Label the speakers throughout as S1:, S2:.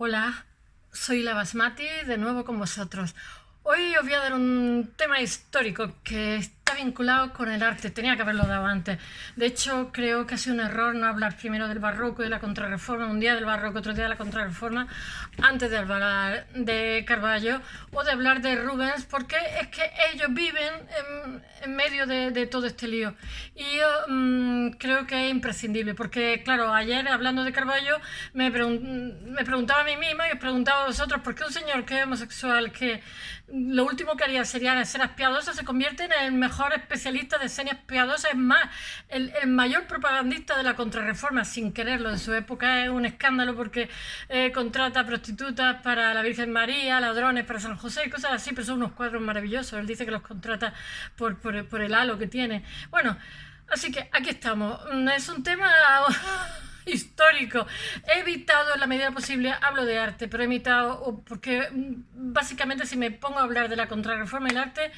S1: Hola, soy la Basmati, de nuevo con vosotros. Hoy os voy a dar un tema histórico que está vinculado con el arte. Tenía que haberlo dado antes. De hecho, creo que ha sido un error no hablar primero del barroco y de la contrarreforma, un día del barroco, otro día de la contrarreforma, antes de hablar de Carballo o de hablar de Rubens, porque es que ellos viven en medio de todo este lío. Y yo creo que es imprescindible, porque claro, ayer hablando de Carballo me preguntaba a mí misma y os preguntaba a vosotros, ¿por qué un señor que es homosexual, que lo último que haría sería escenas piadosas, se convierte en el mejor especialista de escenas piadosas? Es más, el mayor propagandista de la contrarreforma, sin quererlo, en su época es un escándalo porque contrata prostitutas para la Virgen María, ladrones para San José y cosas así, pero son unos cuadros maravillosos. Él dice que los contrata por el halo que tiene. Bueno, así que aquí estamos. Es un tema histórico. He evitado en la medida posible, hablo de arte, pero he evitado, porque básicamente si me pongo a hablar de la contrarreforma y el arte,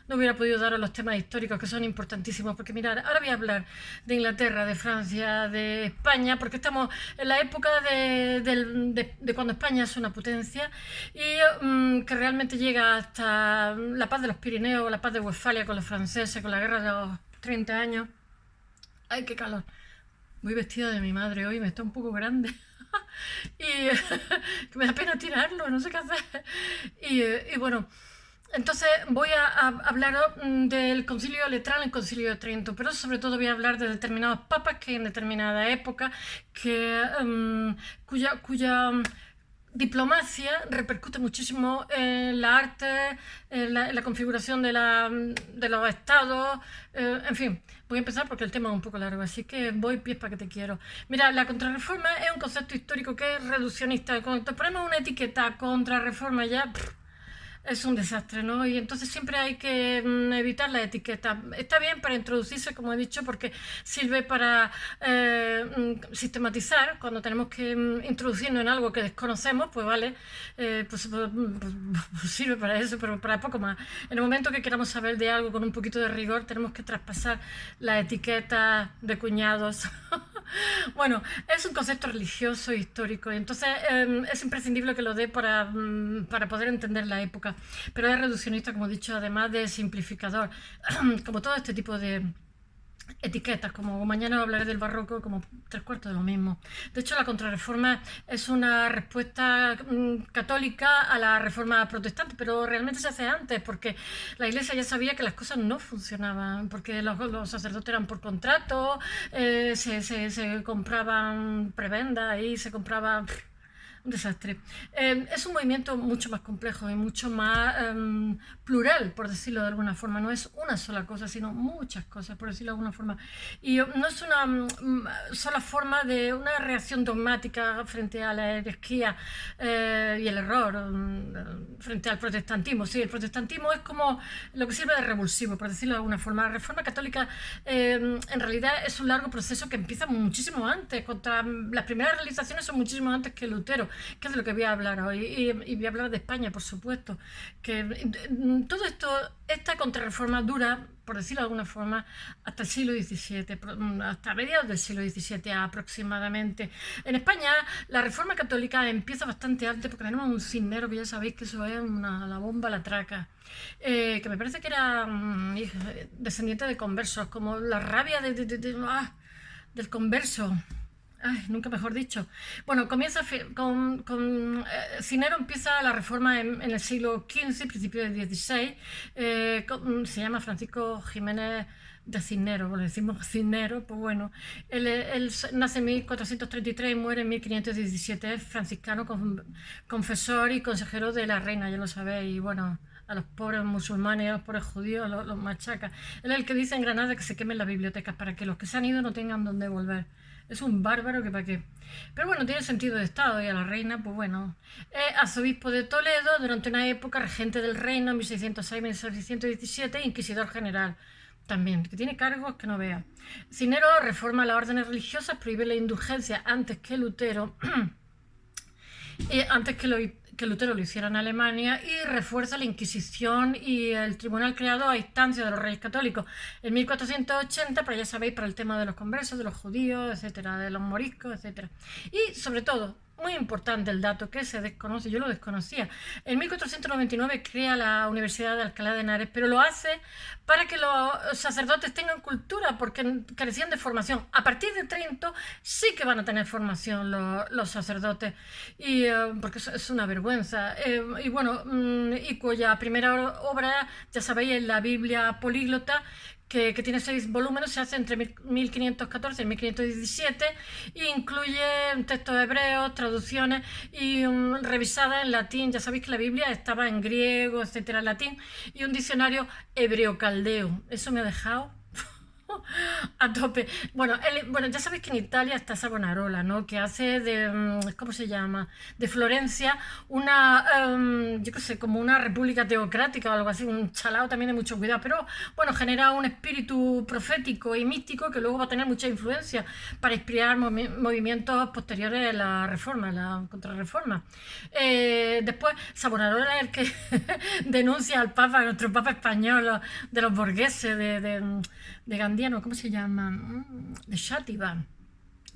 S1: no hubiera podido daros los temas históricos que son importantísimos, porque mirad, ahora voy a hablar de Inglaterra, de Francia, de España, porque estamos en la época de cuando España es una potencia y que realmente llega hasta la paz de los Pirineos, la paz de Westfalia con los franceses, con la guerra de los 30 años. ¡Ay, qué calor! Voy vestida de mi madre hoy, me está un poco grande. Y que me da pena tirarlo, no sé qué hacer. Y bueno, entonces voy a hablar del Concilio Letrán, el Concilio de Trento, pero sobre todo voy a hablar de determinados papas que en determinada época, cuya diplomacia repercute muchísimo en la arte, en la configuración de los estados, en fin. Voy a empezar porque el tema es un poco largo, así que voy pies para que te quiero. Mira, la contrarreforma es un concepto histórico que es reduccionista. Cuando te ponemos una etiqueta contrarreforma ya es un desastre, ¿no? Y entonces siempre hay que evitar la etiqueta. Está bien para introducirse, como he dicho, porque sirve para sistematizar. Cuando tenemos que introducirnos en algo que desconocemos, pues vale, pues sirve para eso, pero para poco más. En el momento que queramos saber de algo con un poquito de rigor, tenemos que traspasar la etiqueta de cuñados. Bueno, es un concepto religioso e histórico, y entonces es imprescindible que lo dé para poder entender la época. Pero es reduccionista, como he dicho, además de simplificador, como todo este tipo de etiquetas, como mañana hablaré del barroco, como tres cuartos de lo mismo. De hecho, la contrarreforma es una respuesta católica a la reforma protestante, pero realmente se hace antes, porque la iglesia ya sabía que las cosas no funcionaban, porque los sacerdotes eran por contrato, se compraban prebendas y se compraban un desastre. Es un movimiento mucho más complejo y mucho más plural, por decirlo de alguna forma. No es una sola cosa, sino muchas cosas, por decirlo de alguna forma. Y no es una sola forma de una reacción dogmática frente a la herejía y el error, frente al protestantismo. Sí, el protestantismo es como lo que sirve de revulsivo, por decirlo de alguna forma. La reforma católica en realidad es un largo proceso que empieza muchísimo antes. Las primeras realizaciones son muchísimo antes que Lutero, que es de lo que voy a hablar hoy, y voy a hablar de España, por supuesto, que todo esto, esta contrarreforma dura, por decirlo de alguna forma, hasta el siglo XVII, hasta mediados del siglo XVII aproximadamente. En España la reforma católica empieza bastante antes, porque tenemos un Cisneros, que ya sabéis que eso es la bomba, la traca, que me parece que era descendiente de conversos, como la rabia del converso. Ay, nunca mejor dicho. Bueno, Cinero empieza la reforma en el siglo XV, principio del XVI. Se llama Francisco Jiménez de Cisneros, bueno, decimos Cisneros, pues bueno. Él nace en 1433 y muere en 1517. Es franciscano, confesor y consejero de la reina, ya lo sabéis. Y bueno, a los pobres musulmanes y a los pobres judíos los machaca. Él es el que dice en Granada que se quemen las bibliotecas para que los que se han ido no tengan dónde volver. Es un bárbaro que para qué. Pero bueno, tiene sentido de Estado, y a la reina, pues bueno. Es arzobispo de Toledo durante una época, regente del reino, 1606-1617, inquisidor general también, que tiene cargos que no vea. Cinero reforma las órdenes religiosas, prohíbe la indulgencia antes que Lutero, antes que Lutero lo hiciera en Alemania, y refuerza la Inquisición y el tribunal creado a instancia de los reyes católicos en 1480, pero ya sabéis, para el tema de los conversos, de los judíos, etcétera, de los moriscos, etcétera. Y sobre todo, muy importante el dato que se desconoce, yo lo desconocía. En 1499 crea la Universidad de Alcalá de Henares, pero lo hace para que los sacerdotes tengan cultura, porque carecían de formación. A partir de Trento sí que van a tener formación los sacerdotes, y porque es una vergüenza. Y bueno, y cuya primera obra, ya sabéis, es la Biblia políglota, que tiene 6 volúmenes, se hace entre 1514 y 1517, e incluye textos hebreos, traducciones y revisadas en latín. Ya sabéis que la Biblia estaba en griego, etcétera, en latín, y un diccionario hebreo-caldeo. Eso me ha dejado a tope. Bueno, bueno, ya sabéis que en Italia está Savonarola, ¿no? Que hace de, ¿cómo se llama? De Florencia una, yo qué sé, como una república teocrática o algo así, un chalao también de mucho cuidado, pero bueno, genera un espíritu profético y místico que luego va a tener mucha influencia para inspirar movimientos posteriores a la reforma, la contrarreforma. Después, Savonarola es el que denuncia al Papa, a nuestro Papa español, de los burgueses, de Gandiano, ¿cómo se llama? De Xàtiva.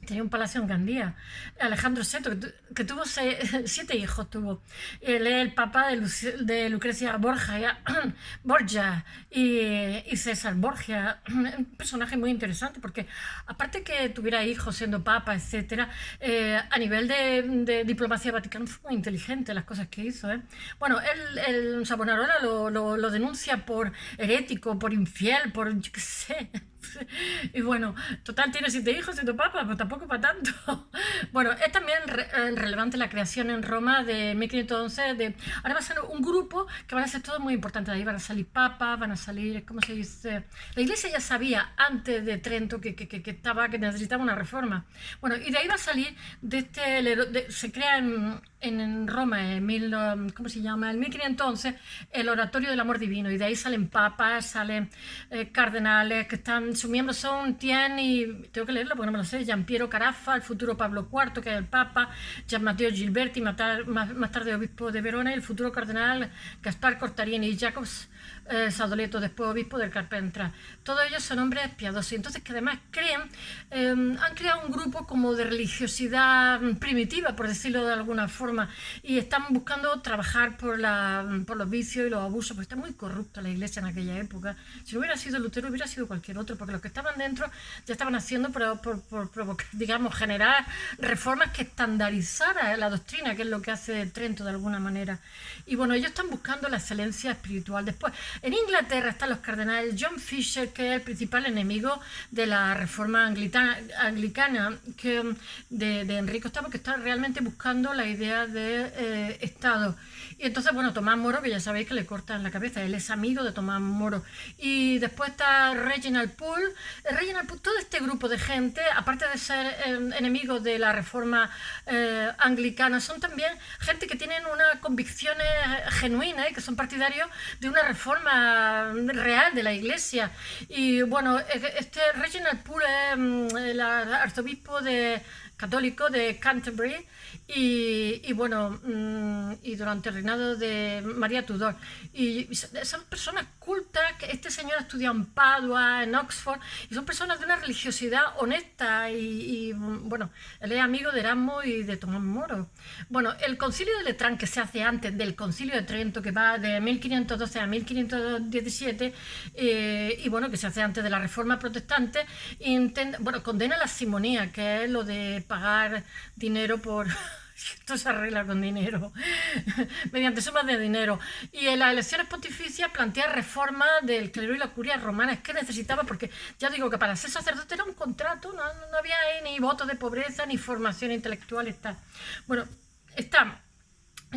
S1: Tenía un palacio en Gandía. Alejandro VI, que tuvo 7 hijos, tuvo. Él es el papa de Lucrecia Borgia y César Borgia. Un personaje muy interesante, porque aparte que tuviera hijos siendo papa, etcétera, a nivel de diplomacia vaticana fue muy inteligente las cosas que hizo. Bueno, el Savonarola lo denuncia por herético, por infiel, por yo qué sé. Y bueno, total, tiene 7 hijos siendo papa, pues tampoco para tanto. Bueno, es también relevante la creación en Roma de 1511 ahora va a ser un grupo que van a ser todos muy importantes. Ahí van a salir papas, van a salir, ¿cómo se dice? La iglesia ya sabía antes de Trento que necesitaba una reforma. Bueno, y de ahí va a salir se crea en Roma ¿cómo se llama? En 1511 el Oratorio del Amor Divino, y de ahí salen papas, salen cardenales que están, sus miembros son y tengo que leerlo porque no me lo sé, Giampiero Carafa, el futuro Pablo IV, que es el Papa, Gian Matteo Gilberti, más tarde obispo de Verona, y el futuro cardenal Gaspar Cortarini, y Jacobs Sadoleto, después obispo del Carpentra. Todos ellos son hombres piadosos, y entonces que además han creado un grupo como de religiosidad primitiva, por decirlo de alguna forma, y están buscando trabajar por los vicios y los abusos, porque está muy corrupta la iglesia en aquella época. Si no hubiera sido Lutero, hubiera sido cualquier otro, porque los que estaban dentro ya estaban haciendo por provocar, digamos, generar reformas que estandarizaran la doctrina, que es lo que hace Trento de alguna manera. Y bueno, ellos están buscando la excelencia espiritual. Después, en Inglaterra están los cardenales John Fisher, que es el principal enemigo de la reforma anglicana de Enrique VIII, que está realmente buscando la idea de Estado. Y entonces, bueno, Tomás Moro, que ya sabéis que le cortan la cabeza, él es amigo de Tomás Moro. Y después está Reginald Pole. Todo este grupo de gente, aparte de ser enemigos de la reforma anglicana, son también gente que tienen unas convicciones genuinas y que son partidarios de una reforma real de la iglesia. Y bueno, este Reginald Pole es el arzobispo católico de Canterbury, y bueno, y durante el reinado de María Tudor. Y son personas cultas, que este señor ha estudiado en Padua, en Oxford, y son personas de una religiosidad honesta, y bueno, él es amigo de Erasmo y de Tomás Moro. Bueno, el concilio de Letrán, que se hace antes del concilio de Trento, que va de 1512 a 1517, y bueno, que se hace antes de la reforma protestante, condena la simonía, que es lo de pagar dinero por... Esto se arregla con dinero, mediante sumas de dinero. Y en las elecciones pontificias plantea reformas del clero y la curia romana. Es que necesitaba, porque ya digo que para ser sacerdote era un contrato, no había ahí ni votos de pobreza, ni formación intelectual. Bueno, está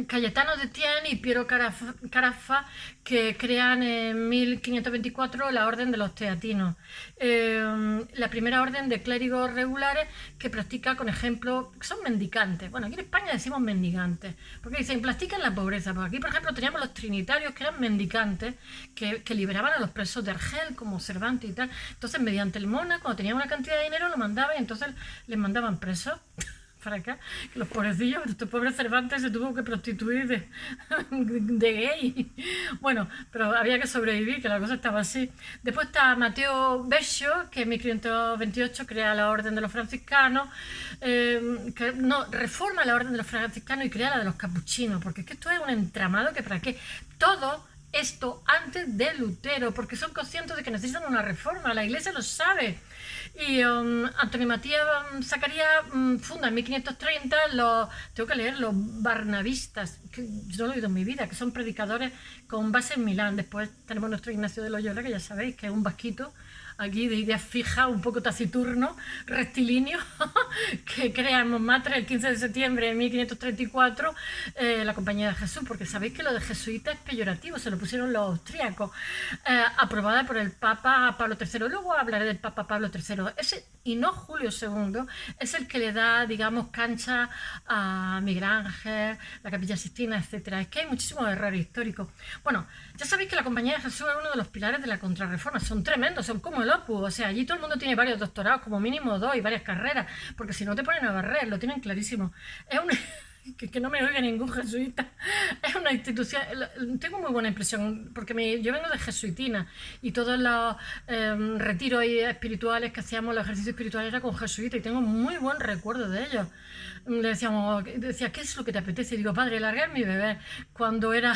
S1: Cayetano de Thiene y Piero Carafa, que crean en 1524 la Orden de los Teatinos, la primera orden de clérigos regulares que practica con ejemplo, que son mendicantes. Bueno, aquí en España decimos mendigantes, porque dicen practican la pobreza. Pues aquí, por ejemplo, teníamos los trinitarios, que eran mendicantes, que liberaban a los presos de Argel, como Cervantes y tal. Entonces, mediante el Mona, cuando tenían una cantidad de dinero, lo mandaban, y entonces les mandaban presos. para acá, que los pobrecillos, este pobre Cervantes se tuvo que prostituir de gay. Bueno, pero había que sobrevivir, que la cosa estaba así. Después está Mateo Beccio, que en 1528 crea la Orden de los Franciscanos, reforma la Orden de los Franciscanos y crea la de los Capuchinos, porque es que esto es un entramado que para qué. Todo esto antes de Lutero, porque son conscientes de que necesitan una reforma, la Iglesia lo sabe. Y Antonio Matías Zacarías funda en 1530 tengo que leer, los barnabistas, que yo no lo he oído en mi vida, que son predicadores con base en Milán. Después tenemos nuestro Ignacio de Loyola, que ya sabéis que es un vasquito aquí de ideas fijas, un poco taciturno, rectilíneo, que crea en Montmartre el 15 de septiembre de 1534 la Compañía de Jesús, porque sabéis que lo de jesuita es peyorativo, se lo pusieron los austríacos, aprobada por el Papa Pablo III. Luego hablaré del Papa Pablo III. Ese, y no Julio II, es el que le da, digamos, cancha a Miguel Ángel, la Capilla Sixtina, etc. Es que hay muchísimos errores históricos. Bueno, ya sabéis que la Compañía de Jesús es uno de los pilares de la Contrarreforma. Son tremendos, son como el Opus. O sea, allí todo el mundo tiene varios doctorados, como mínimo 2 y varias carreras, porque si no te ponen a barrer, lo tienen clarísimo. Es un... que no me oiga ningún jesuita. Es una institución, tengo muy buena impresión, porque yo vengo de jesuitina y todos los retiros espirituales que hacíamos, los ejercicios espirituales, era con jesuitas y tengo muy buen recuerdo de ellos. Le decía, ¿qué es lo que te apetece? Y digo, padre, largar mi bebé. Cuando era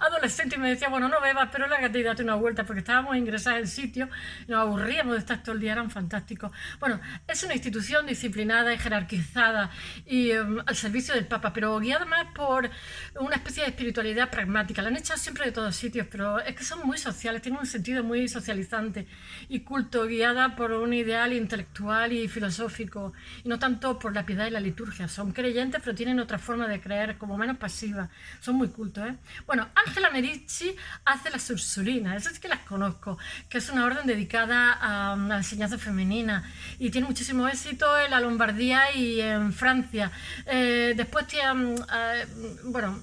S1: adolescente y me decía, bueno, no bebas, pero lárgate y date una vuelta, porque estábamos ingresados en sitio, nos aburríamos de estar todo el día, eran fantásticos. Bueno, es una institución disciplinada y jerarquizada y al servicio del Papa, pero guiada más por una especie de espiritualidad pragmática. La han echado siempre de todos sitios, pero es que son muy sociales, tienen un sentido muy socializante y culto, guiada por un ideal intelectual y filosófico, y no tanto por la piedad y la liturgia. Son creyentes, pero tienen otra forma de creer, como menos pasiva. Son muy cultos, ¿eh? Bueno, Ángela Merici hace las Ursulinas, esas sí que las conozco, que es una orden dedicada a la enseñanza femenina y tiene muchísimo éxito en la Lombardía y en Francia. Después tiene, bueno,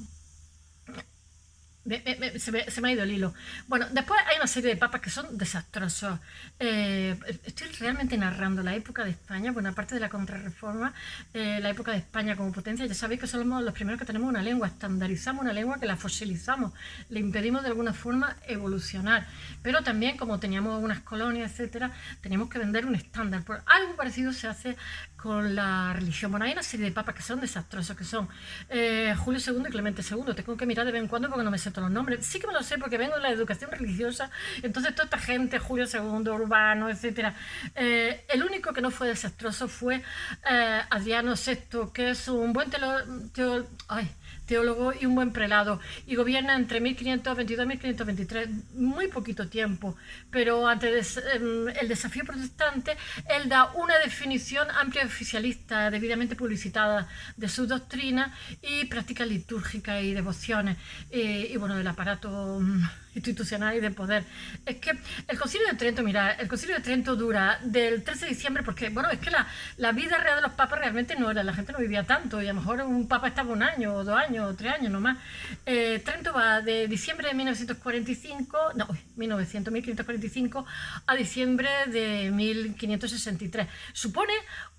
S1: se me ha ido el hilo. Bueno, después hay una serie de papas que son desastrosos. Estoy realmente narrando la época de España, bueno, aparte de la Contrarreforma, la época de España como potencia. Ya sabéis que somos los primeros que tenemos una lengua, estandarizamos una lengua que la fosilizamos, le impedimos de alguna forma evolucionar. Pero también, como teníamos unas colonias, etcétera, teníamos que vender un estándar. Por algo parecido se hace con la religión. Bueno, hay una serie de papas que son desastrosos, que son Julio II y Clemente II. Tengo que mirar de vez en cuando porque no me sé todos los nombres. Sí que me lo sé porque vengo de la educación religiosa, entonces toda esta gente, Julio II, Urbano, etcétera. El único que no fue desastroso fue Adriano VI, que es un buen teólogo y un buen prelado, y gobierna entre 1522 y 1523, muy poquito tiempo, pero ante el desafío protestante, él da una definición amplia y oficialista, debidamente publicitada, de su doctrina y prácticas litúrgicas y devociones, y bueno, del aparato institucional y de poder. Es que el Concilio de Trento, mira, el Concilio de Trento dura del 13 de diciembre, porque, bueno, es que la vida real de los papas realmente no era, la gente no vivía tanto, y a lo mejor un papa estaba 1 año, o 2 años, o 3 años nomás. Trento va de diciembre de 1545 a diciembre de 1563. Supone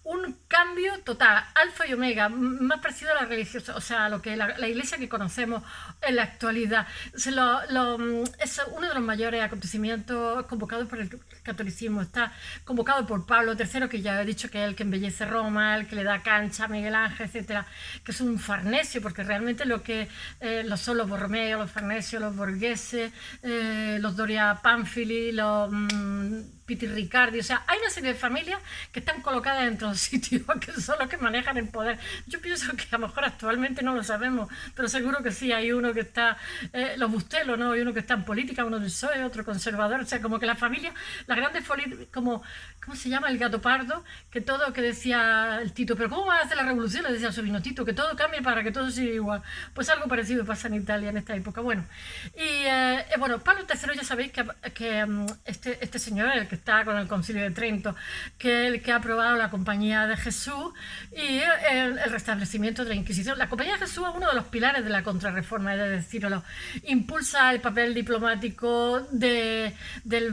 S1: un cambio total, alfa y omega, más parecido a la religiosa, o sea, a lo que la iglesia que conocemos en la actualidad. Es uno de los mayores acontecimientos convocados por el catolicismo. Está convocado por Pablo III, que ya he dicho que es el que embellece Roma, el que le da cancha a Miguel Ángel, etcétera, que es un farnesio, porque realmente lo que son los Borromeos, los farnesios, los borgheses, los Doria Pamphili, los Pitti Riccardi, o sea, hay una serie de familias que están colocadas dentro de los sitios, que son los que manejan el poder. Yo pienso que a lo mejor actualmente no lo sabemos, pero seguro que sí, hay uno que está, los Bustelo, ¿no? Hay uno que está en política, uno del PSOE, otro conservador, o sea, como que la familia, las grandes como, ¿cómo se llama? El gato pardo, que decía el Tito, pero ¿cómo va a hacer la revolución? Le decía al sobrino Tito, que todo cambie para que todo siga igual. Pues algo parecido pasa en Italia en esta época. Bueno, y bueno, Pablo III, ya sabéis que este señor, el que está con el Concilio de Trento, que es el que ha aprobado la Compañía de Jesús y el restablecimiento de la Inquisición. La Compañía de Jesús es uno de los pilares de la Contrarreforma, es decirlo. Impulsa el papel diplomático del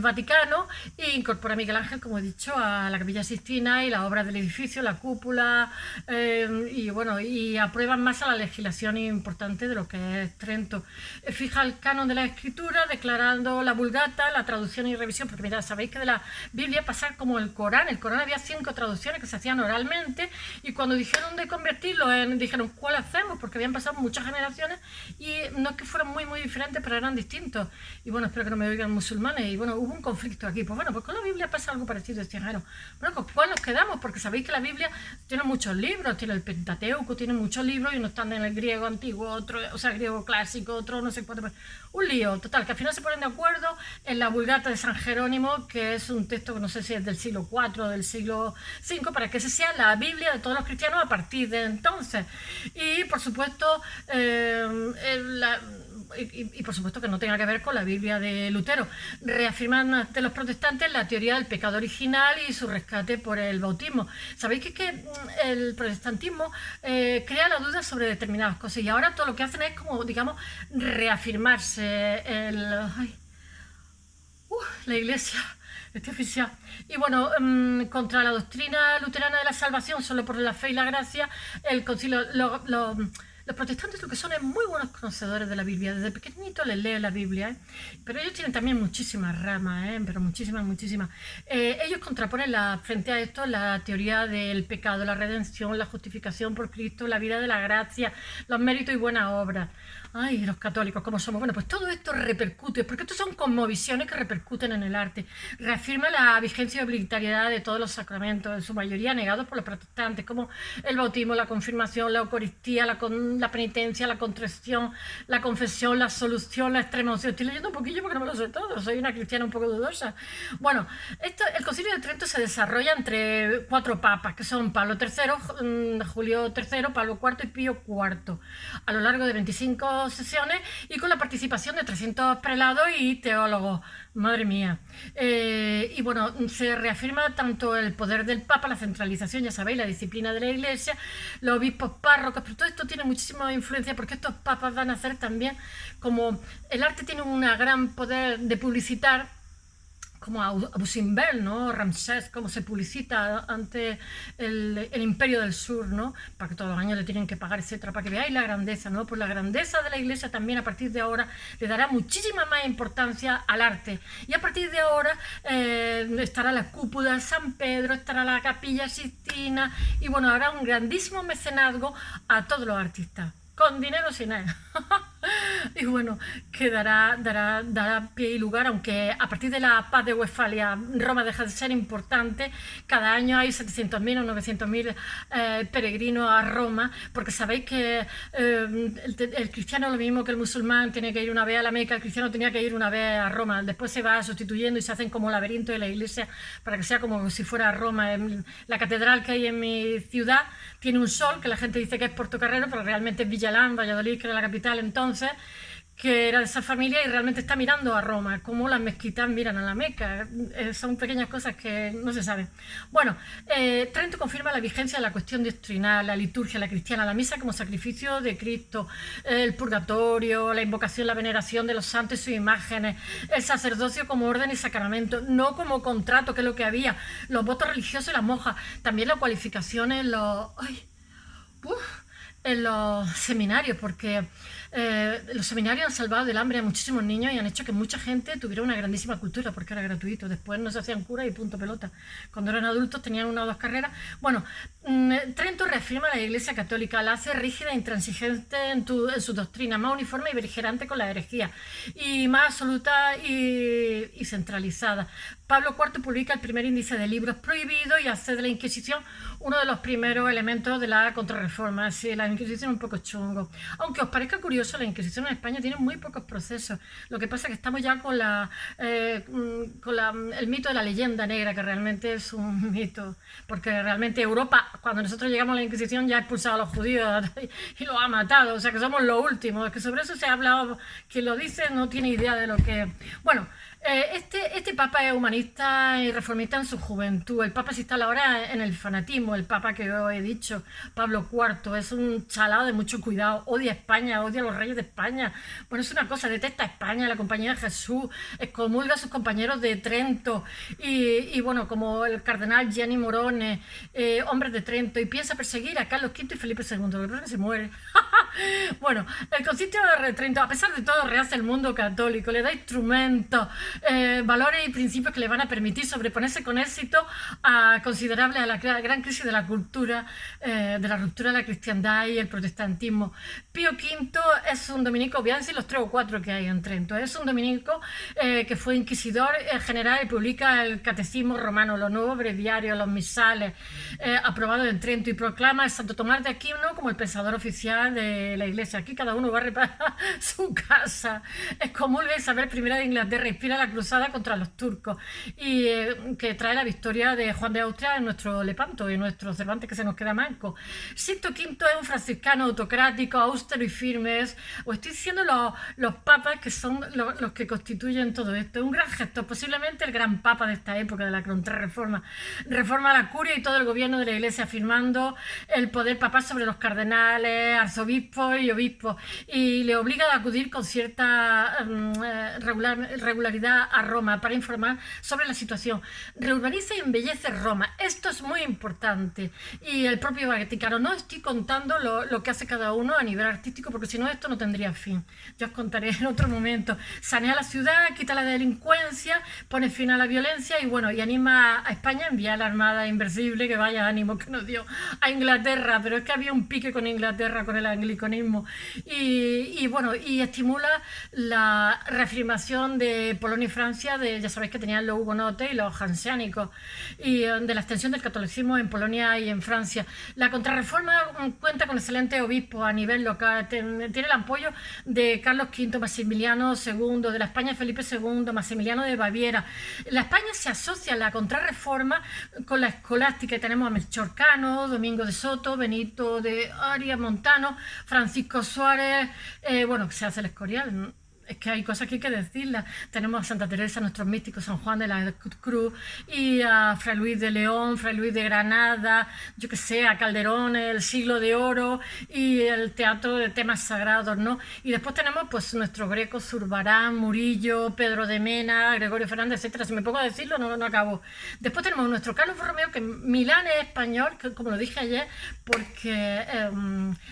S1: Vaticano e incorpora a Miguel Ángel, como he dicho, a la Capilla Sixtina y las obras del edificio, la cúpula, y aprueban más a la legislación importante de lo que es Trento. Fija el canon de la escritura, declarando la Vulgata, la traducción y revisión, porque mira, sabéis que de la Biblia pasa como el Corán había 5 traducciones que se hacían oralmente, y cuando dijeron de convertirlo, dijeron, ¿cuál hacemos? Porque habían pasado muchas generaciones y no es que fueran muy diferentes, pero eran distintos. Y bueno, espero que no me oigan musulmanes, y bueno, hubo un conflicto aquí. Pues bueno, pues con la Biblia pasa algo parecido, extranjero. Bueno, ¿con cuál nos quedamos? Porque sabéis que la Biblia tiene muchos libros, tiene el Pentateuco, tiene muchos libros, y unos están en el griego antiguo, otro, o sea, griego clásico, otro no sé cuánto. Un lío, total, que al final se ponen de acuerdo en la Vulgata de San Jerónimo, que es un texto que no sé si es del siglo IV o del siglo V, para que ese sea la Biblia de todos los cristianos a partir de entonces. Y por supuesto, por supuesto que no tenga que ver con la Biblia de Lutero. Reafirman ante los protestantes la teoría del pecado original y su rescate por el bautismo. Sabéis que el protestantismo crea la duda sobre determinadas cosas, y ahora todo lo que hacen es como, digamos, reafirmarse la Iglesia. Este oficial. Y bueno, contra la doctrina luterana de la salvación solo por la fe y la gracia, el concilio, los protestantes lo que son es muy buenos conocedores de la Biblia. Desde pequeñito les leen la Biblia, pero ellos tienen también muchísimas ramas, pero muchísimas. Ellos contraponen frente a esto la teoría del pecado, la redención, la justificación por Cristo, la vida de la gracia, los méritos y buenas obras. Ay, los católicos, ¿cómo somos? Bueno, pues todo esto repercute, porque estos son cosmovisiones que repercuten en el arte. Reafirma la vigencia y obligatoriedad de todos los sacramentos, en su mayoría negados por los protestantes, como el bautismo, la confirmación, la Eucaristía, la penitencia, la contrición, la confesión, la absolución, la extrema unción. Estoy leyendo un poquillo porque no me lo sé todo, soy una cristiana un poco dudosa. Bueno, el Concilio de Trento se desarrolla entre 4 papas, que son Pablo III, Julio III, Pablo IV y Pío IV, a lo largo de 25 sesiones, y con la participación de 300 prelados y teólogos. Madre mía. Y bueno, se reafirma tanto el poder del Papa, la centralización, ya sabéis, la disciplina de la Iglesia, los obispos párrocos, pero todo esto tiene muchísima influencia porque estos papas van a hacer también, como el arte tiene un gran poder de publicitar, como Abu Simbel, ¿no? Ramsés, cómo se publicita ante el Imperio del Sur, ¿no? Para que todos los años le tienen que pagar, etcétera, para que veáis la grandeza, ¿no? Pues la grandeza de la Iglesia también a partir de ahora le dará muchísima más importancia al arte. Y a partir de ahora estará la cúpula de San Pedro, estará la Capilla Sixtina, y bueno, habrá un grandísimo mecenazgo a todos los artistas. Con dinero sin él. Y bueno, que dará pie y lugar, aunque a partir de la paz de Westfalia Roma deja de ser importante. Cada año hay 700.000 o 900.000 peregrinos a Roma, porque sabéis que el cristiano, lo mismo que el musulmán, tiene que ir una vez a la Meca, el cristiano tenía que ir una vez a Roma. Después se va sustituyendo y se hacen como laberinto de la iglesia para que sea como si fuera Roma. La catedral que hay en mi ciudad tiene un sol, que la gente dice que es Portocarrero, pero realmente es Villalán, Valladolid, que era la capital entonces, que era de esa familia, y realmente está mirando a Roma, como las mezquitas miran a la Meca. Son pequeñas cosas que no se saben. Bueno, Trento confirma la vigencia de la cuestión doctrinal, la liturgia, la cristiana, la misa como sacrificio de Cristo, el purgatorio, la invocación, la veneración de los santos y sus imágenes, el sacerdocio como orden y sacramento, no como contrato, que es lo que había, los votos religiosos y las monjas, también la cualificación en los seminarios, porque los seminarios han salvado del hambre a muchísimos niños y han hecho que mucha gente tuviera una grandísima cultura, porque era gratuito. Después no se hacían curas y punto pelota. Cuando eran adultos tenían 1 o 2 carreras. Bueno, Trento reafirma la Iglesia Católica, la hace rígida e intransigente en su doctrina, más uniforme y beligerante con la herejía, y más absoluta y centralizada. Pablo IV publica el primer índice de libros prohibidos y hace de la Inquisición uno de los primeros elementos de la Contrarreforma. Sí, la Inquisición es un poco chungo. Aunque os parezca curioso, la Inquisición en España tiene muy pocos procesos. Lo que pasa es que estamos ya con el mito de la leyenda negra, que realmente es un mito, porque realmente Europa, cuando nosotros llegamos a la Inquisición, ya ha expulsado a los judíos y los ha matado. O sea que somos los últimos. Es que sobre eso se ha hablado, quien lo dice no tiene idea de lo que... Bueno, Este papa es humanista y reformista en su juventud. El papa se instala ahora en el fanatismo. El papa que os he dicho, Pablo IV, es un chalado de mucho cuidado. Odia a España, odia a los reyes de España. Bueno, es una cosa, detesta a España, la Compañía de Jesús, excomulga a sus compañeros de Trento y bueno, como el cardenal Gianni Morone, hombres de Trento, y piensa perseguir a Carlos V y Felipe II, que creo que se muere. Bueno, el Concilio de Trento, a pesar de todo, rehace el mundo católico, le da instrumentos, valores y principios que le van a permitir sobreponerse con éxito a considerable a la gran crisis de la cultura, de la ruptura de la cristiandad y el protestantismo. Pío V es un dominico, voy a decir los 3 o 4 que hay en Trento, es un dominico que fue inquisidor general y publica el catecismo romano, los nuevos breviarios, los misales, aprobados en Trento, y proclama a Santo Tomás de Aquino como el pensador oficial de la Iglesia. Aquí cada uno va a reparar su casa. Excomulga a Isabel I de Inglaterra, inspira la cruzada contra los turcos y que trae la victoria de Juan de Austria en nuestro Lepanto y nuestro Cervantes que se nos queda manco. Sixto V es un franciscano autocrático, austero y firme. Os estoy diciendo los papas que son los que constituyen todo esto. Un gran gesto, posiblemente el gran papa de esta época de la Contrarreforma. Reforma la curia y todo el gobierno de la Iglesia, afirmando el poder papal sobre los cardenales, arzobispos y obispos, y le obliga a acudir con cierta regularidad a Roma para informar sobre la situación. Reurbaniza y embellece Roma. Esto es muy importante. Y el propio Vaticano. No estoy contando lo que hace cada uno a nivel artístico, porque si no esto no tendría fin. Ya os contaré en otro momento. Sanea la ciudad, quita la delincuencia, pone fin a la violencia y bueno, y anima a España a enviar la armada invencible, que vaya ánimo que nos dio a Inglaterra, pero es que había un pique con Inglaterra, con el anglicanismo, y bueno, y estimula la reafirmación de Polonia y Francia, ya sabéis que tenían los hugonotes y los janseánicos, y de la extensión del catolicismo en Polonia y en Francia. La Contrarreforma cuenta con excelentes obispos a nivel local, tiene el apoyo de Carlos V, Maximiliano II, de la España Felipe II, Maximiliano de Baviera. La España se asocia a la Contrarreforma con la escolástica, y tenemos a Melchor Cano, Domingo de Soto, Benito de Arias Montano, Francisco Suárez, bueno, que se hace el Escorial. Es que hay cosas que hay que decirlas. Tenemos a Santa Teresa, nuestros místicos, San Juan de la Cruz, y a Fray Luis de León, Fray Luis de Granada, yo que sé, a Calderón, el Siglo de Oro y el teatro de temas sagrados, ¿no? Y después tenemos pues nuestros grecos, Zurbarán, Murillo, Pedro de Mena, Gregorio Fernández, etcétera. Si me pongo a decirlo, no acabo. Después tenemos nuestro Carlos Borromeo, que Milán es español, que, como lo dije ayer, porque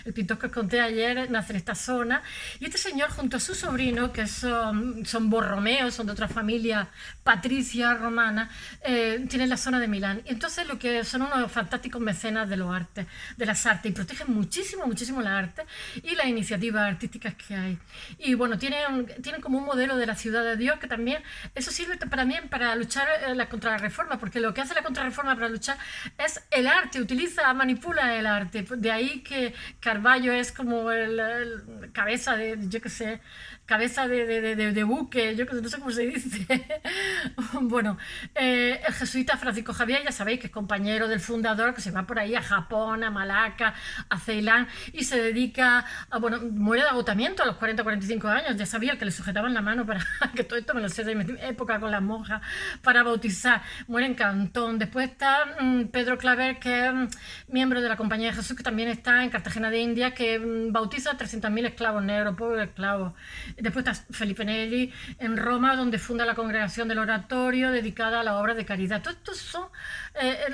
S1: el pintor que os conté ayer nace en esta zona. Y este señor, junto a su sobrino, que son Borromeos, son de otra familia patricia romana, tienen la zona de Milán. Y entonces lo que son unos fantásticos mecenas de los artes, de las artes, y protegen muchísimo las artes y las iniciativas artísticas que hay. Y bueno, tienen como un modelo de la ciudad de Dios, que también eso sirve también para luchar contra la reforma, porque lo que hace la contrarreforma para luchar es el arte, manipula el arte. De ahí que Carballo es como el cabeza de, yo qué sé, cabeza de buque, yo no sé cómo se dice. Bueno, el jesuita Francisco Javier, ya sabéis que es compañero del fundador, que se va por ahí a Japón, a Malaca, a Ceilán, y se dedica a, bueno, muere de agotamiento a los 40-45 años, ya sabía el que le sujetaban la mano para, que todo esto me lo sé de mi época con las monjas, para bautizar, muere en Cantón. Después está Pedro Claver, que es miembro de la Compañía de Jesús, que también está en Cartagena de Indias, que bautiza a 300.000 esclavos negros, pobres esclavos. Después está Felipe Neri en Roma, donde funda la Congregación del Oratorio, dedicada a la obra de caridad. Todo esto son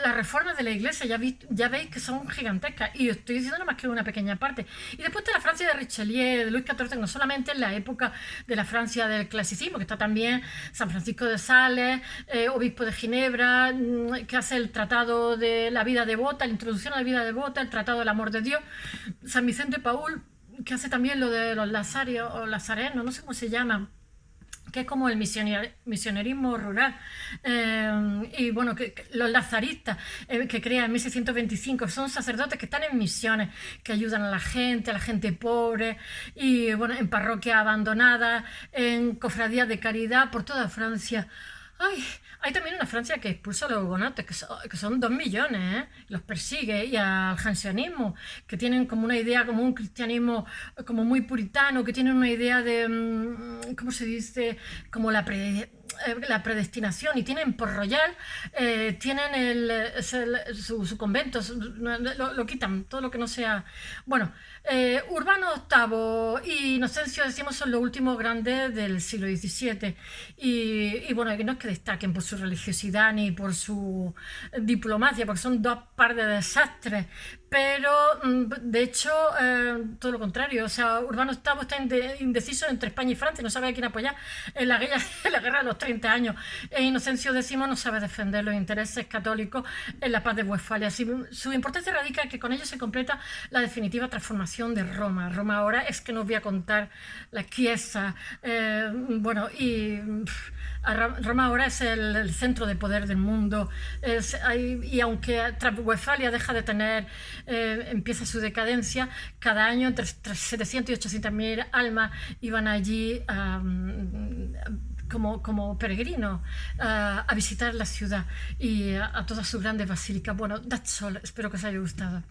S1: las reformas de la Iglesia, ya veis que son gigantescas, y os estoy diciendo nada más que una pequeña parte. Y después está la Francia de Richelieu, de Luis XIV, no solamente en la época de la Francia del clasicismo, que está también San Francisco de Sales, obispo de Ginebra, que hace el tratado de la vida devota, la introducción a la vida devota, el tratado del amor de Dios, San Vicente Paúl, que hace también lo de los lazarios o lazarenos, no sé cómo se llama, que es como el misionerismo rural, y bueno, que los lazaristas, que crea en 1625, son sacerdotes que están en misiones, que ayudan a la gente pobre, y bueno, en parroquias abandonadas, en cofradías de caridad por toda Francia. Ay, hay también una Francia que expulsa a los hugonotes, que son 2 millones, los persigue, y al janseanismo, que tienen como una idea, como un cristianismo como muy puritano, que tienen una idea de, ¿cómo se dice? Como la predestinación y tienen Port Royal, tienen su convento, lo quitan, todo lo que no sea... Bueno, Urbano VIII y Inocencio X son los últimos grandes del siglo XVII y bueno, que no es que destaquen por su religiosidad ni por su diplomacia, porque son dos par de desastres, pero de hecho todo lo contrario. O sea, Urbano VIII está indeciso entre España y Francia, no sabe a quién apoyar en la guerra de los 30 años. E Inocencio X no sabe defender los intereses católicos en la paz de Westfalia. Su importancia radica en que con ello se completa la definitiva transformación de Roma. Roma ahora es que no os voy a contar la Chiesa, bueno, y Roma ahora es el centro de poder del mundo, y aunque tras Westfalia deja de tener, empieza su decadencia, cada año entre 700 y 800 mil almas iban allí como peregrinos a visitar la ciudad y a todas sus grandes basílicas. Bueno, that's all. Espero que os haya gustado.